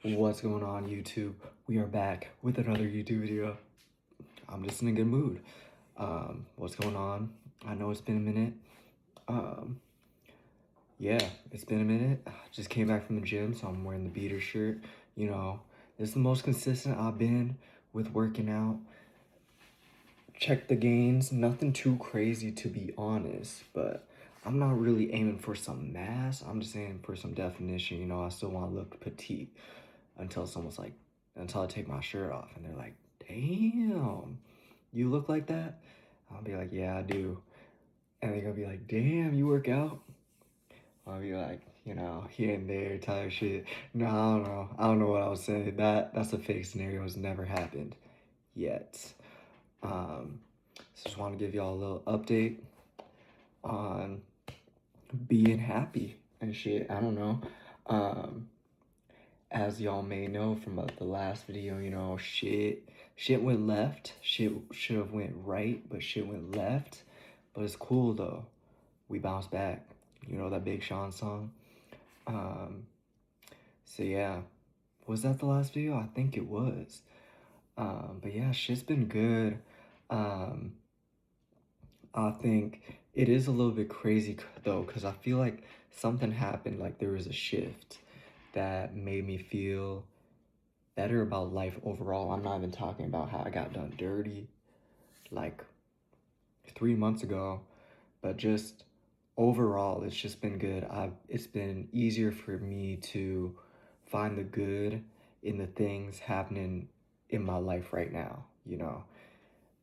What's going on, YouTube? We are back with another YouTube video. I'm just in a good mood. What's going on? I know it's been a minute. Um, yeah, it's been a minute. I just came back from the gym, so I'm wearing the beater shirt. You know, this is the most consistent I've been with working out. Check the gains. Nothing too crazy, to be honest, but I'm not really aiming for some mass. I'm just aiming for some definition. You know, I still want to look petite until someone's like, until I take my shirt off and they're like, damn, you look like that? I'll be like, yeah, I do. And they're gonna be like, damn, you work out? I'll be like, you know, here and there type shit. No, I don't know. I don't know what I was saying. That's a fake scenario. It's never happened yet. Um, so just want to give y'all a little update on being happy and shit. I don't know. Um, as y'all may know from the last video, you know, shit went left. Shit should have went right, but shit went left. But it's cool though. We bounced back. You know that Big Sean song? Um, so yeah. Was that the last video? I think it was. But yeah, shit's been good. Um, I think it is a little bit crazy though, because I feel like something happened, like there was a shift that made me feel better about life overall. I'm not even talking about how I got done dirty like 3 months ago, but just overall, it's just been good. It's been easier for me to find the good in the things happening in my life right now, you know.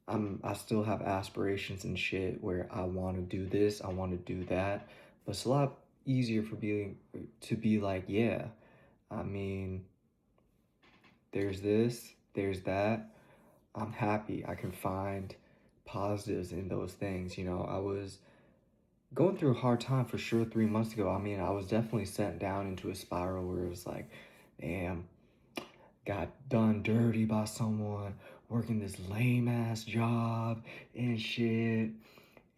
I still have aspirations and shit where I want to do this, I want to do that, but it's a lot easier for being to be like, yeah, I mean, there's this, there's that. I'm happy. I can find positives in those things. You know, I was going through a hard time for sure 3 months ago. I mean, I was definitely sent down into a spiral where it was like, damn, got done dirty by someone, working this lame ass job and shit,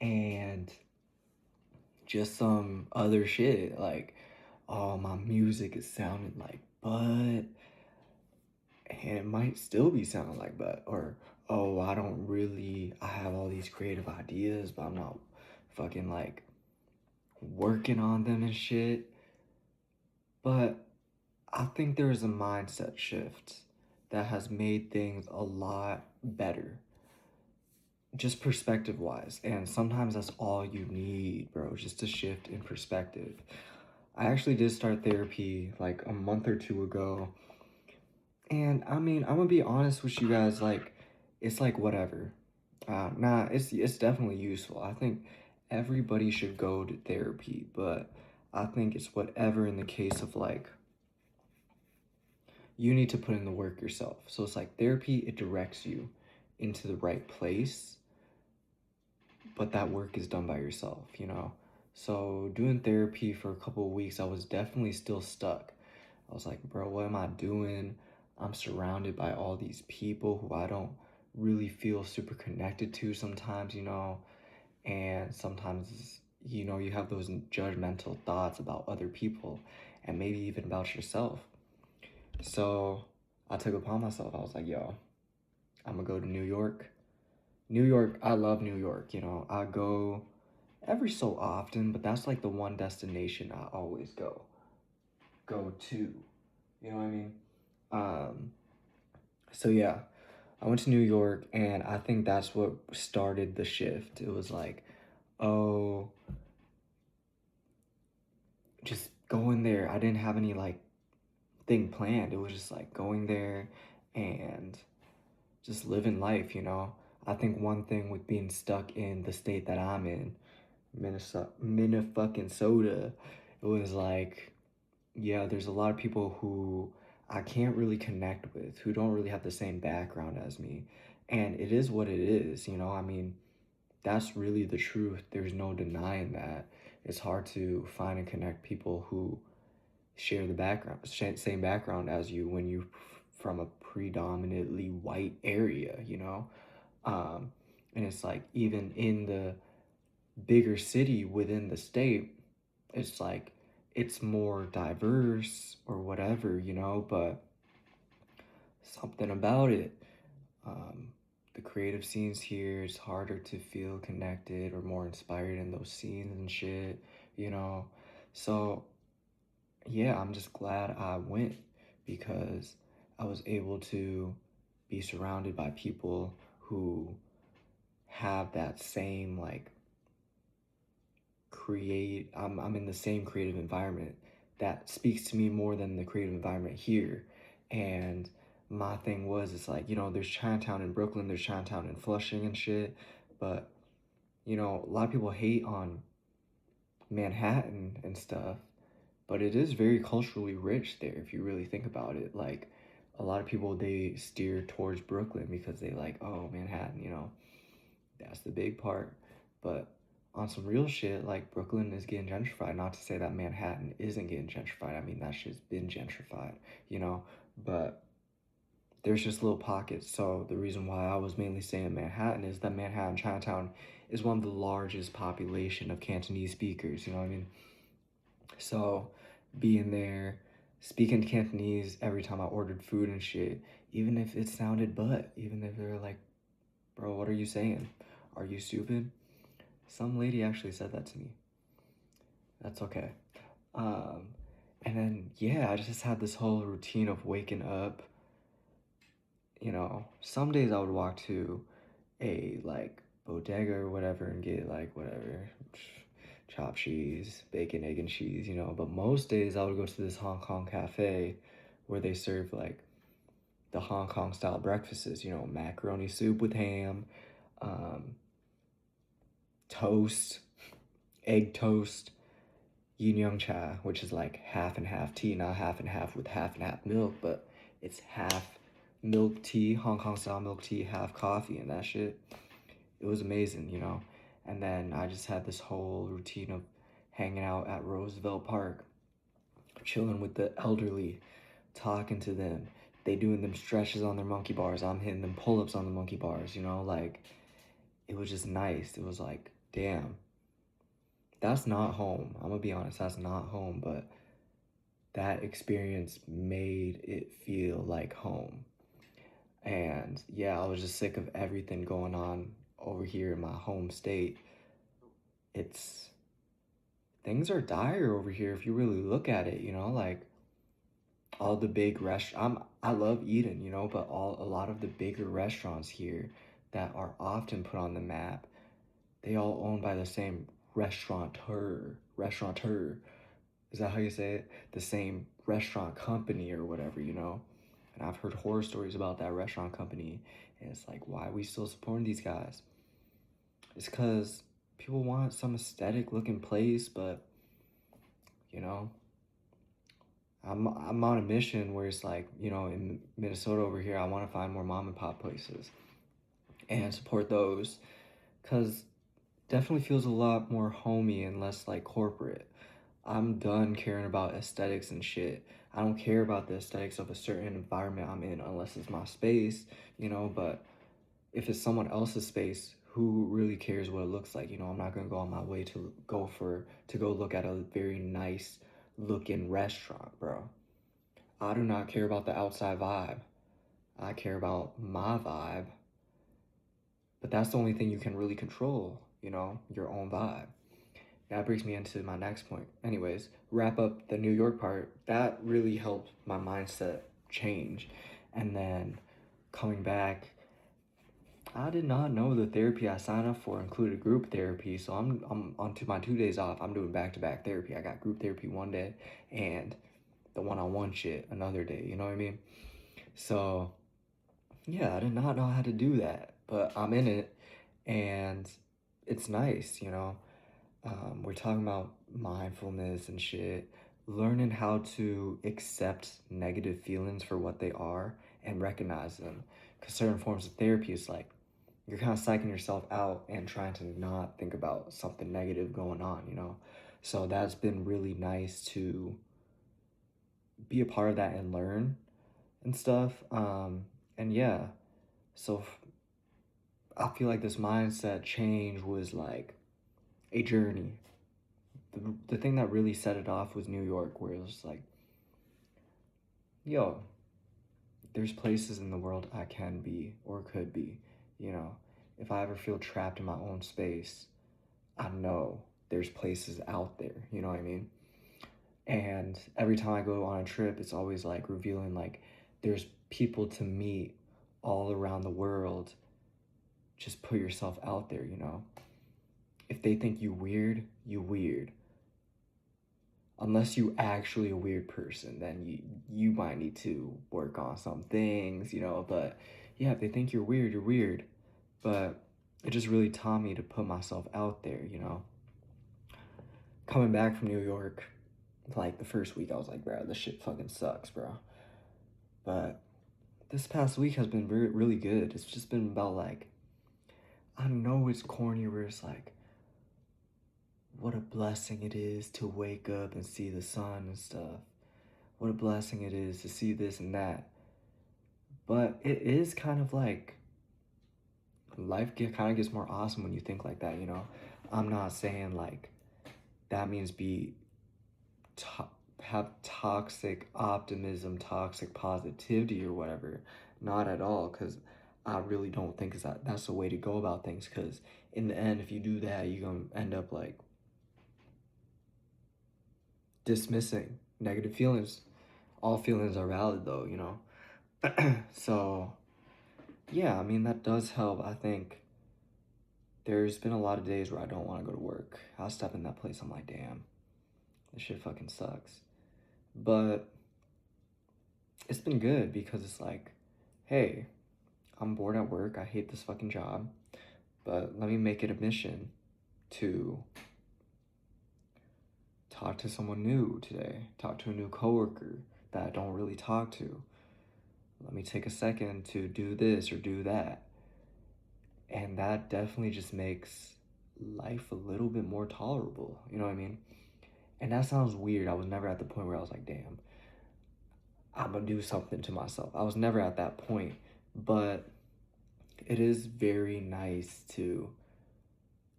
and just some other shit like, oh, my music is sounding like butt, and it might still be sounding like butt, or oh, I have all these creative ideas, but I'm not fucking like working on them and shit. But I think there's a mindset shift that has made things a lot better, just perspective wise. And sometimes that's all you need, bro, just a shift in perspective. I actually did start therapy like a month or two ago. And I mean, I'm gonna be honest with you guys, like, it's like whatever. Nah, it's definitely useful. I think everybody should go to therapy, but I think it's whatever in the case of like you need to put in the work yourself. So it's like therapy, it directs you into the right place, but that work is done by yourself, you know? So doing therapy for a couple of weeks, I was definitely still stuck. I was like, bro, what am I doing? I'm surrounded by all these people who I don't really feel super connected to sometimes, you know? And sometimes, you know, you have those judgmental thoughts about other people and maybe even about yourself. So I took it upon myself. I was like, yo, I'm gonna go to New York. New York, I love New York, you know. I go every so often, but that's like the one destination I always go to. You know what I mean? Um, so yeah, I went to New York, and I think that's what started the shift. It was like, oh, just going there. I didn't have any like thing planned. It was just like going there and just living life, you know. I think one thing with being stuck in the state that I'm in, Minnesota, it was like, yeah, there's a lot of people who I can't really connect with, who don't really have the same background as me. And it is what it is, you know. I mean, that's really the truth. There's no denying that. It's hard to find and connect people who share the background, same background as you when you from a predominantly white area, you know. And it's like even in the bigger city within the state, it's like it's more diverse or whatever, you know. But something about it. Um, the creative scenes here, it's harder to feel connected or more inspired in those scenes and shit, you know? So, yeah, I'm just glad I went because I was able to be surrounded by people who have that same like I'm in the same creative environment that speaks to me more than the creative environment here. And my thing was, it's like, there's Chinatown in Brooklyn, there's Chinatown in Flushing and shit, but a lot of people hate on Manhattan and stuff, but it is very culturally rich there if you really think about it. Like, a lot of people, they steer towards Brooklyn because they like, oh, Manhattan, that's the big part. But on some real shit, like, Brooklyn is getting gentrified. Not to say that Manhattan isn't getting gentrified. I mean, that shit's been gentrified, but there's just little pockets. So the reason why I was mainly saying Manhattan is that Manhattan, Chinatown, is one of the largest population of Cantonese speakers, you know what I mean? So being there, speaking Cantonese every time I ordered food and shit, even if it sounded even if they're like, bro, what are you saying? Are you stupid? Some lady actually said that to me. That's okay. Um, and then, yeah, I just had this whole routine of waking up. Some days I would walk to a like bodega or whatever and get like whatever chopped cheese, bacon, egg, and cheese, But most days I would go to this Hong Kong cafe where they serve like the Hong Kong style breakfasts, macaroni soup with ham, um, toast, egg toast, yin yang cha, which is like half and half tea, not half and half with half and half milk, but it's half milk tea, Hong Kong style milk tea, half coffee, and that shit. It was amazing, And then I just had this whole routine of hanging out at Roosevelt Park, chilling with the elderly, talking to them. They doing them stretches on their monkey bars. I'm hitting them pull-ups on the monkey bars, like it was just nice. It was like, damn, that's not home. I'm gonna be honest, that's not home, but that experience made it feel like home. And yeah, I was just sick of everything going on over here in my home state. It's Things are dire over here if you really look at it, like all the big I love eating, but a lot of the bigger restaurants here that are often put on the map, they all owned by the same restaurateur. Is that how you say it? The same restaurant company or whatever, And I've heard horror stories about that restaurant company, and it's like, why are we still supporting these guys? It's because people want some aesthetic looking place, but you know, I'm on a mission where it's like, in Minnesota over here, I want to find more mom and pop places and support those because definitely feels a lot more homey and less like corporate. I'm done caring about aesthetics and shit. I don't care about the aesthetics of a certain environment I'm in unless it's my space, but if it's someone else's space, who really cares what it looks like? I'm not gonna go on my way to go look at a very nice looking restaurant, bro. I do not care about the outside vibe. I care about my vibe. But that's the only thing you can really control, your own vibe. That brings me into my next point. Anyways, wrap up the New York part. That really helped my mindset change. And then coming back, I did not know the therapy I signed up for included group therapy. So I'm on to my 2 days off. I'm doing back-to-back therapy. I got group therapy one day and the one-on-one shit another day. You know what I mean? So yeah, I did not know how to do that, but I'm in it and it's nice, we're talking about mindfulness and shit, learning how to accept negative feelings for what they are and recognize them. Because certain forms of therapy is like you're kind of psyching yourself out and trying to not think about something negative going on, So that's been really nice to be a part of that and learn and stuff. And yeah, so I feel like this mindset change was like a journey. The thing that really set it off was New York, where it was like, yo, there's places in the world I can be or could be, you know. If I ever feel trapped in my own space, I know there's places out there, you know what I mean? And every time I go on a trip, it's always like revealing like there's people to meet all around the world. Just put yourself out there, you know. If they think you weird, you weird. Unless you actually a weird person, then you might need to work on some things, you know. But yeah, if they think you're weird, you're weird. But it just really taught me to put myself out there, you know. Coming back from New York, like the first week, I was like, bro, this shit fucking sucks, bro. But this past week has been really good. It's just been about like, I know it's corny where it's like, what a blessing it is to wake up and see the sun and stuff. What a blessing it is to see this and that. But it is kind of like kind of gets more awesome when you think like that, you know. I'm not saying like that means to- have toxic optimism, toxic positivity or whatever. Not at all, because I really don't think that's the way to go about things. Because in the end, if you do that, you're gonna end up like dismissing negative feelings. All feelings are valid, though, you know. So yeah, I mean that does help. I think there's been a lot of days where I don't want to go to work. I'll step in that place. I'm like, damn, this shit fucking sucks. But it's been good because it's like, hey, I'm bored at work. I hate this fucking job. But let me make it a mission to talk to someone new today, talk to a new coworker that I don't really talk to. Let me take a second to do this or do that. And that definitely just makes life a little bit more tolerable. You know what I mean? And that sounds weird. I was never at the point where I was like, damn, I'm gonna do something to myself. I was never at that point. But it is very nice to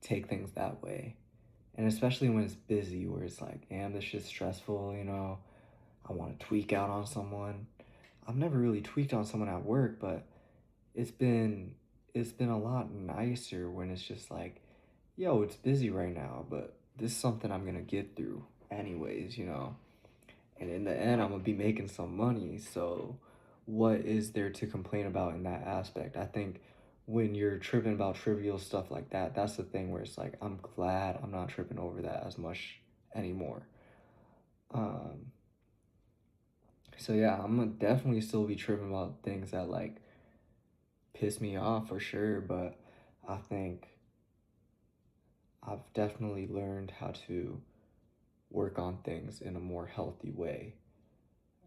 take things that way. And especially when it's busy, where it's like, damn, this shit's stressful, you know, I want to tweak out on someone. I've never really tweaked on someone at work, but it's been it's been a lot nicer when it's just like, yo, it's busy right now, but this is something I'm gonna get through anyways, you know. And in the end, I'm gonna be making some money, so what is there to complain about in that aspect? I think when you're tripping about trivial stuff like that, that's the thing where it's like, I'm glad I'm not tripping over that as much anymore. Um, so yeah, I'm gonna definitely still be tripping about things that like piss me off for sure, but I think I've definitely learned how to work on things in a more healthy way.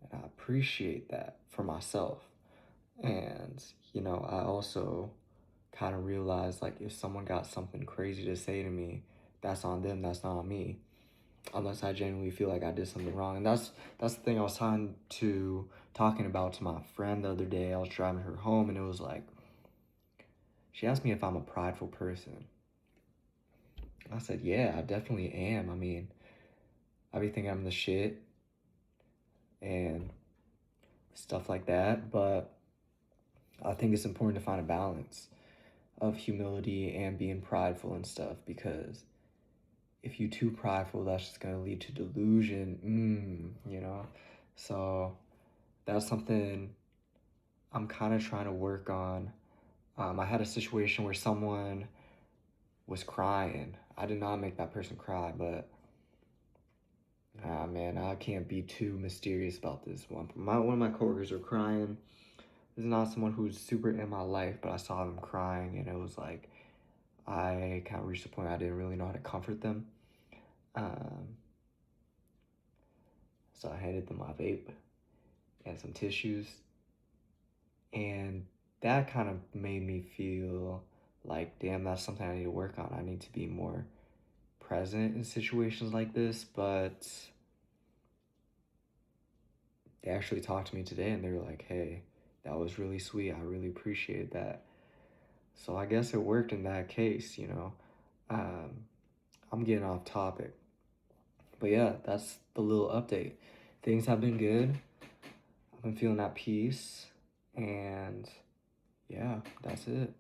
And I appreciate that for myself. And, you know, I also kind of realized like if someone got something crazy to say to me, that's on them, that's not on me. Unless I genuinely feel like I did something wrong. And that's the thing I was talking about to my friend the other day. I was driving her home and it was like she asked me if I'm a prideful person. I said, yeah, I definitely am. I mean, I be thinking I'm the shit and stuff like that, but I think it's important to find a balance of humility and being prideful and stuff, because if you too prideful, that's just gonna lead to delusion, you know? So that's something I'm kind of trying to work on. I had a situation where someone was crying. I did not make that person cry, but ah man, I can't be too mysterious about this one. One of my coworkers were crying. This is not someone who's super in my life, but I saw them crying and it was like I kind of reached a point I didn't really know how to comfort them. Um, so I handed them my vape and some tissues, and that kind of made me feel like, damn, that's something I need to work on. I need to be more present in situations like this. But they actually talked to me today and they were like, hey, that was really sweet. I really appreciate that. So I guess it worked in that case, you know. Um, I'm getting off topic. But yeah, that's the little update. Things have been good. I've been feeling at peace. And yeah, that's it.